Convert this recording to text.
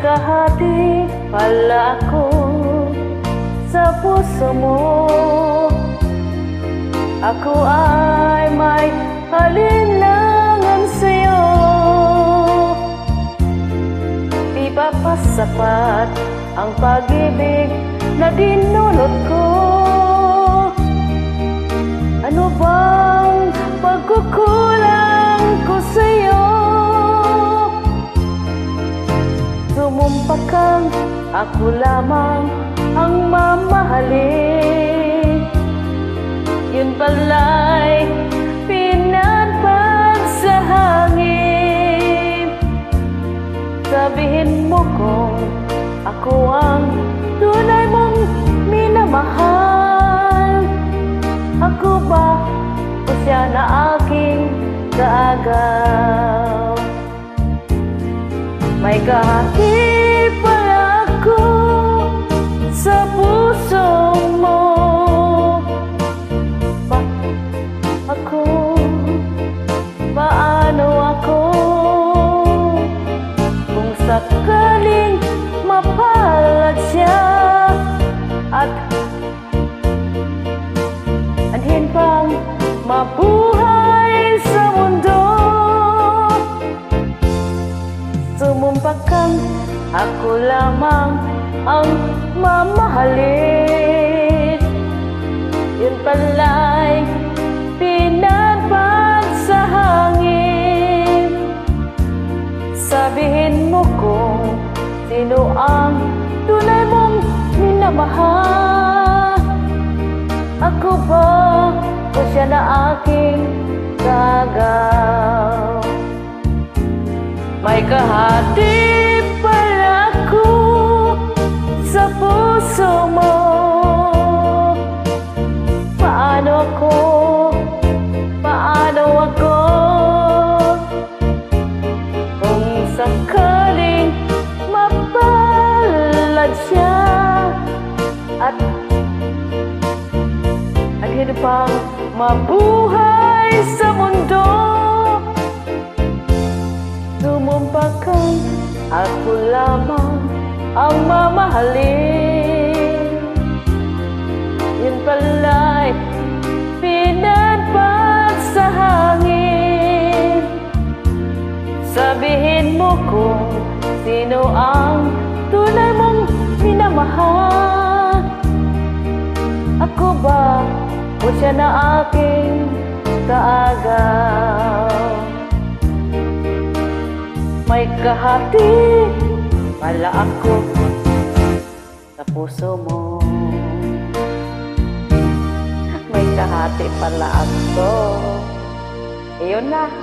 kahati pala ako sa puso mo. Ako ay may alinlangan sa'yo. Di ba pa sapat ang pag-ibig na dinulot ko? Ano bang pagkukulang ko sa'yo? Sumumpa kang ako lamang ang mamahalin. Yun pala'y pinadpad sa hangin. Sabihin mo kung ako ang tunay mong minamahal. Ako ba o siya na aking kaagaw? May kahati pala ako sa puso mo. Paano ako kung sakaling mapalad siya at anhin pang mabuhay sa mundo? Sumumpa kang ako lamang ang mamahalin. Yun pala'y pinadpad sa hangin. Sabihin mo kung sino ang tunay mong minamahal. Ako ba o siya na aking kaagaw? May kahati pala ako sa puso mo. Paano ako kung sakaling mapalad siya at anhin pang mabuhay sa mundo? Sumumpa kang ako lamang ang mamahalin. Yun pala'y pinadpad sa hangin. Sabihin mo kung sino ang tunay mong minamahal. Ako ba o siya na aking kaagaw? May kahati pala ako sa puso mo. May kahati pala ako. Iyon na.